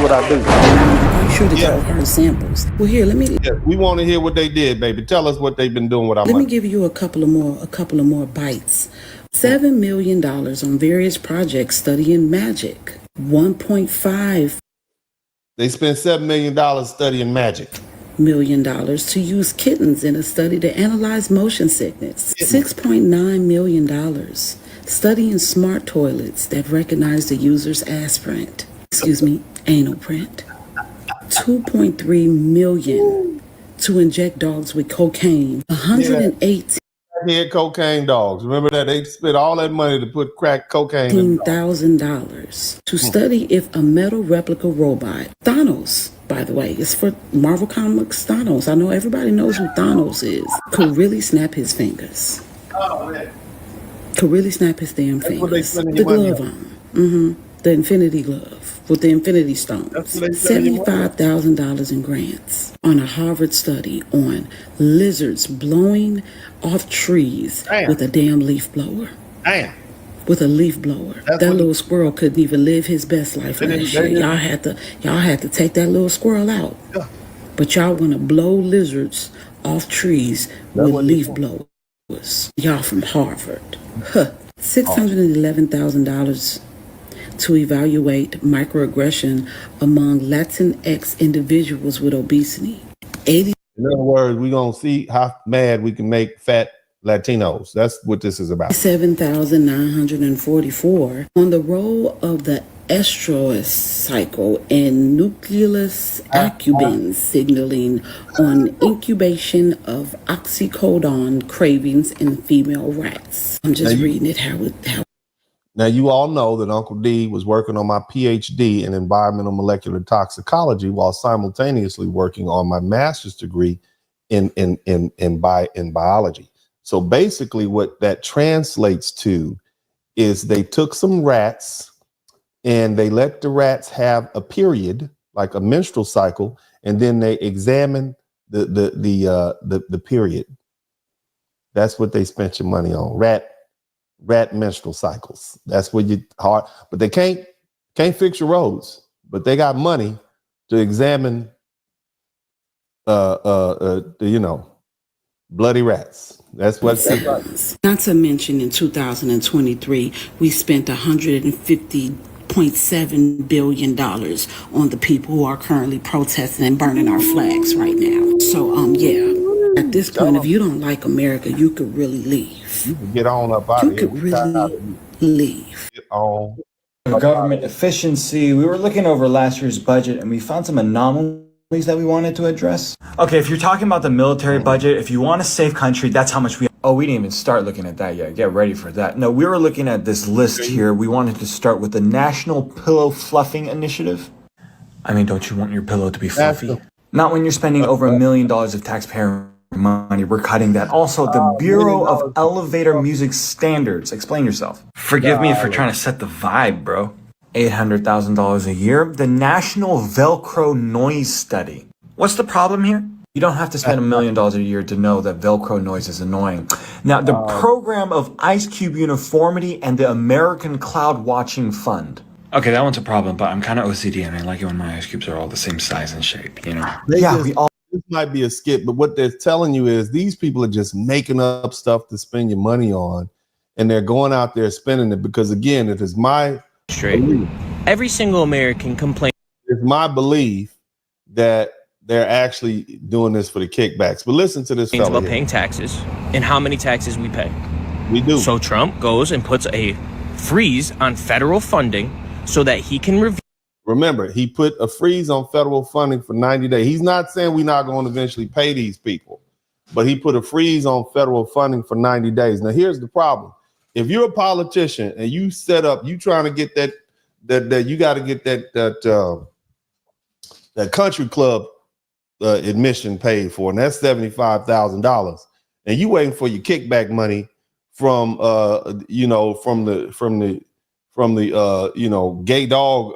what I do. I'm sure that y'all heard samples. Well, here, let me. Yeah, we want to hear what they did, baby. Tell us what they've been doing with our money. Let me give you a couple of more bites. $7 million on various projects studying magic. 1.5 They spent $7 million studying magic. $1 million to use kittens in a study to analyze motion sickness. $6.9 million studying smart toilets that recognize the user's anal print. 2.3 million to inject dogs with cocaine. 108 Head cocaine dogs. Remember that they spent all that money to put crack cocaine in $15,000 to study if a metal replica robot, Thanos, by the way, it's for Marvel Comics Thanos. I know everybody knows who Thanos is. Could really snap his fingers. Oh, man. Could really snap his damn fingers. The glove on. The Infinity Glove with the Infinity Stones. $75,000 in grants on a Harvard study on lizards blowing off trees with a damn leaf blower. With a leaf blower. That little squirrel couldn't even live his best life last year. Y'all had to take that little squirrel out. Yeah. But y'all want to blow lizards off trees with leaf blowers. Y'all from Harvard. $611,000 to evaluate microaggression among Latinx individuals with obesity. In other words, we're going to see how mad we can make fat Latinos. That's what this is about. 7,944 on the role of the estrous cycle and nucleus accumbens signaling on incubation of oxycodone cravings in female rats. I'm just reading it how. Now, you all know that Uncle D was working on my PhD in environmental molecular toxicology while simultaneously working on my master's degree in biology. So basically what that translates to is they took some rats and they let the rats have a period, like a menstrual cycle, and then they examined the period. That's what they spent your money on. Rat menstrual cycles. That's what you hard, but they can't fix your roads, but they got money to examine bloody rats. That's what. Not to mention in 2023, we spent $150.7 billion on the people who are currently protesting and burning our flags right now. So at this point, if you don't like America, you could really leave. You can get on up out of here. You could really leave. Get on. Government efficiency. We were looking over last year's budget and we found some anomalies that we wanted to address. Okay, if you're talking about the military budget, if you want a safe country, that's how much we... Oh, we didn't even start looking at that yet. Get ready for that. No, we were looking at this list here. We wanted to start with the National Pillow Fluffing Initiative. I mean, don't you want your pillow to be fluffy? Not when you're spending over $1 million of taxpayer money. We're cutting that. Also, the Bureau of Elevator Music Standards. Explain yourself. Forgive me for trying to set the vibe, bro. $800,000 a year. The National Velcro Noise Study. What's the problem here? You don't have to spend $1 million a year to know that Velcro noise is annoying. Now, the Program of Ice Cube Uniformity and the American Cloud Watching Fund. Okay, that one's a problem, but I'm kind of OCD and I like it when my ice cubes are all the same size and shape, you know? This might be a skip, but what they're telling you is these people are just making up stuff to spend your money on, and they're going out there spending it because, again, it is my belief. Every single American complains. It's my belief that they're actually doing this for the kickbacks. But listen to this fella about here. Paying taxes and how many taxes we pay. We do. So Trump goes and puts a freeze on federal funding so that he can review. Remember, he put a freeze on federal funding for 90 days. He's not saying we're not going to eventually pay these people, but he put a freeze on federal funding for 90 days. Now, here's the problem. If you're a politician and you set up, you trying to get that you got to get that country club admission paid for, and that's $75,000, and you waiting for your kickback money from the gay dog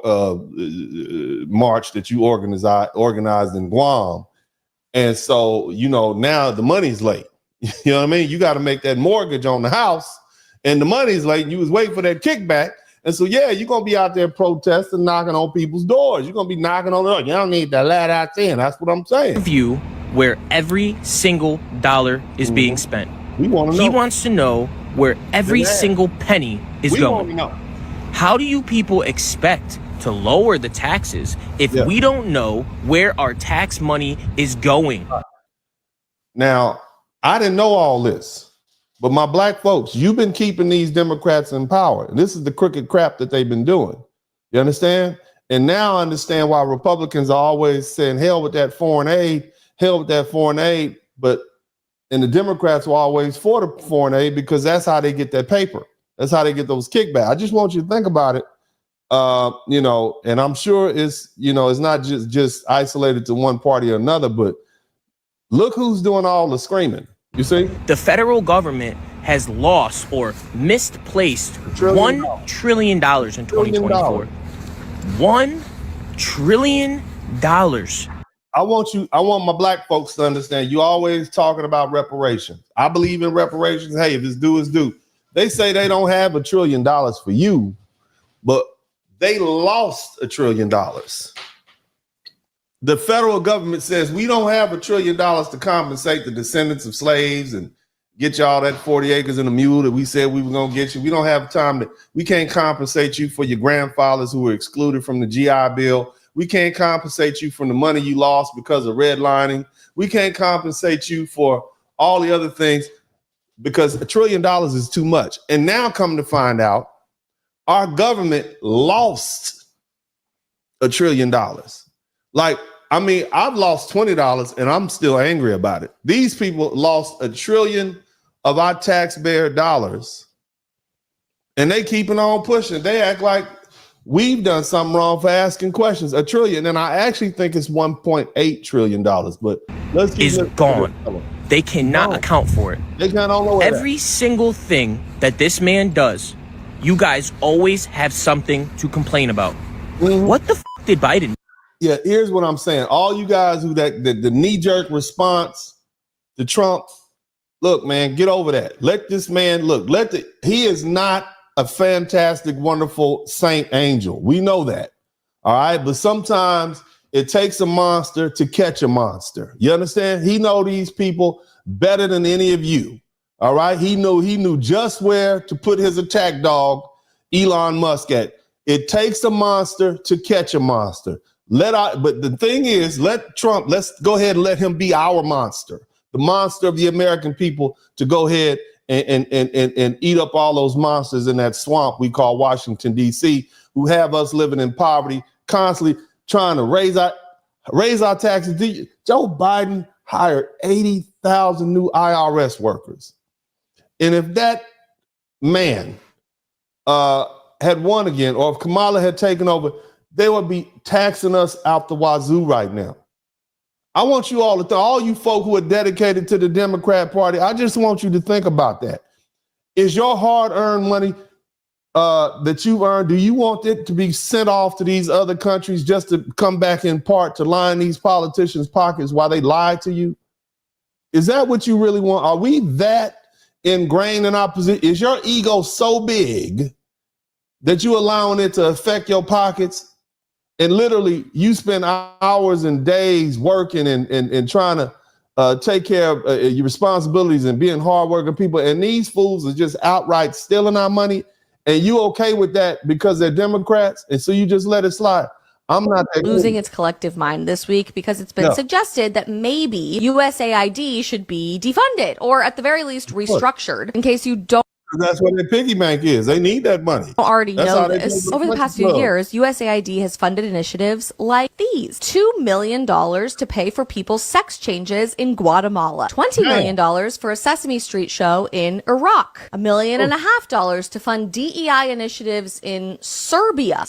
march that you organized in Guam. And so, now the money's late. You know what I mean? You got to make that mortgage on the house and the money's late. And you was waiting for that kickback. And so, yeah, you're going to be out there protesting, knocking on people's doors. You're going to be knocking on the door. You don't need that lad out there. And that's what I'm saying. View where every single dollar is being spent. We want to know. He wants to know where every single penny is going. Want to know. How do you people expect to lower the taxes if we don't know where our tax money is going? Now, I didn't know all this, but my black folks, you've been keeping these Democrats in power. And this is the crooked crap that they've been doing. You understand? And now I understand why Republicans are always saying, hell with that foreign aid, hell with that foreign aid. And the Democrats were always for the foreign aid because that's how they get that paper. That's how they get those kickbacks. I just want you to think about it. And I'm sure it's not just isolated to one party or another, but look who's doing all the screaming. You see? The federal government has lost or misplaced $1 trillion in 2024. $1 trillion. I want my black folks to understand, you always talking about reparations. I believe in reparations. Hey, if it's due, it's due. They say they don't have $1 trillion for you, but they lost $1 trillion. The federal government says we don't have $1 trillion to compensate the descendants of slaves and get y'all that 40 acres and a mule that we said we were going to get you. We don't have time we can't compensate you for your grandfathers who were excluded from the GI Bill. We can't compensate you from the money you lost because of redlining. We can't compensate you for all the other things because $1 trillion is too much. And now come to find out, our government lost $1 trillion. I've lost $20 and I'm still angry about it. These people lost $1 trillion of our taxpayer dollars and they keeping on pushing. They act like we've done something wrong for asking questions. $1 trillion, and I actually think it's $1.8 trillion. But let's keep is gone. They cannot account for it. They can't know every single thing that this man does. You guys always have something to complain about. Mm-hmm. What the did Biden? Yeah, here's what I'm saying. All you guys who the knee-jerk response to Trump, look, man, get over that. Let this man he is not a fantastic, wonderful saint angel. We know that. All right. But sometimes it takes a monster to catch a monster. You understand? He know these people better than any of you. All right. He knew just where to put his attack dog, Elon Musk, at. It takes a monster to catch a monster. But the thing is, let's go ahead and let him be our monster, the monster of the American people, to go ahead and eat up all those monsters in that swamp we call Washington, D.C., who have us living in poverty, constantly trying to raise our taxes. Joe Biden hired 80,000 new IRS workers. And if that man had won again, or if Kamala had taken over, they would be taxing us out the wazoo right now. I want you all all you folk who are dedicated to the Democrat Party, I just want you to think about that. Is your hard-earned money that you've earned, do you want it to be sent off to these other countries just to come back in part to line these politicians' pockets while they lie to you? Is that what you really want? Are we that ingrained in our position? Is your ego so big that you're allowing it to affect your pockets? And literally, you spend hours and days working and trying to take care of your responsibilities and being hardworking people. And these fools are just outright stealing our money. And you okay with that because they're Democrats? And so you just let it slide. I'm not losing its collective mind this week because it's been suggested that maybe USAID should be defunded or at the very least restructured in case you don't. That's what their piggy bank is. They need that money. Already know this. Over the past few years, USAID has funded initiatives like these. $2 million to pay for people's sex changes in Guatemala. $20 million for a Sesame Street show in Iraq. $1.5 million to fund DEI initiatives in Serbia.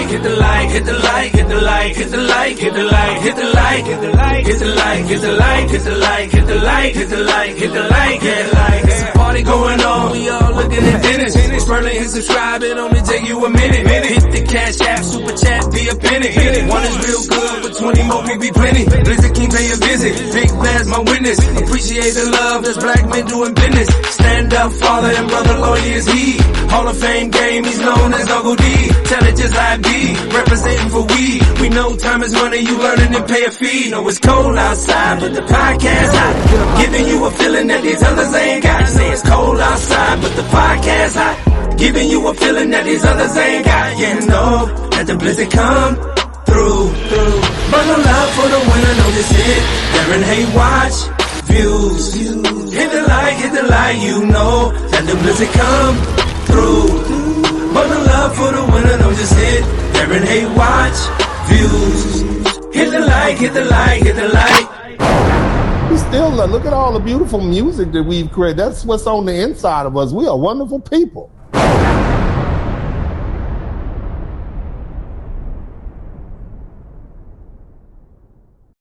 Hit the like, hit the like, hit the like, hit the like, hit the like, hit the like, hit the like, hit the like, hit the like, hit the like, hit the like, hit the like, hit the like, hit the like, hit the like. party going on. We all looking at dinners. Spurling, hit subscribe, it only take you a minute. Hit the cash app, super chat, be a penny. One is real good, but 20 more will be plenty. Blizzard King pay a visit. Big Bass my witness. Appreciate the love, that's black men doing business. Stand up, father and brother, lawyer is he. Hall of Fame game, he's known as Uncle D. Tell it just like be, representing for we. We know time is money, you learning and pay a fee. Know it's cold outside, but the podcast hot. Giving you a feeling that these others ain't got. Say it's cold outside, but the podcast hot. Giving you a feeling that these others ain't got. Yeah, know that the blizzard come through. Bundle up for the winner, know this hit. Darren Hay watch, views. Hit the like, you know that the blizzard come through. Bundle up for the winner, know this hit. Darren Hay watch, views. Hit the like, hit the like. We still look at all the beautiful music that we've created. That's what's on the inside of us. We are wonderful people.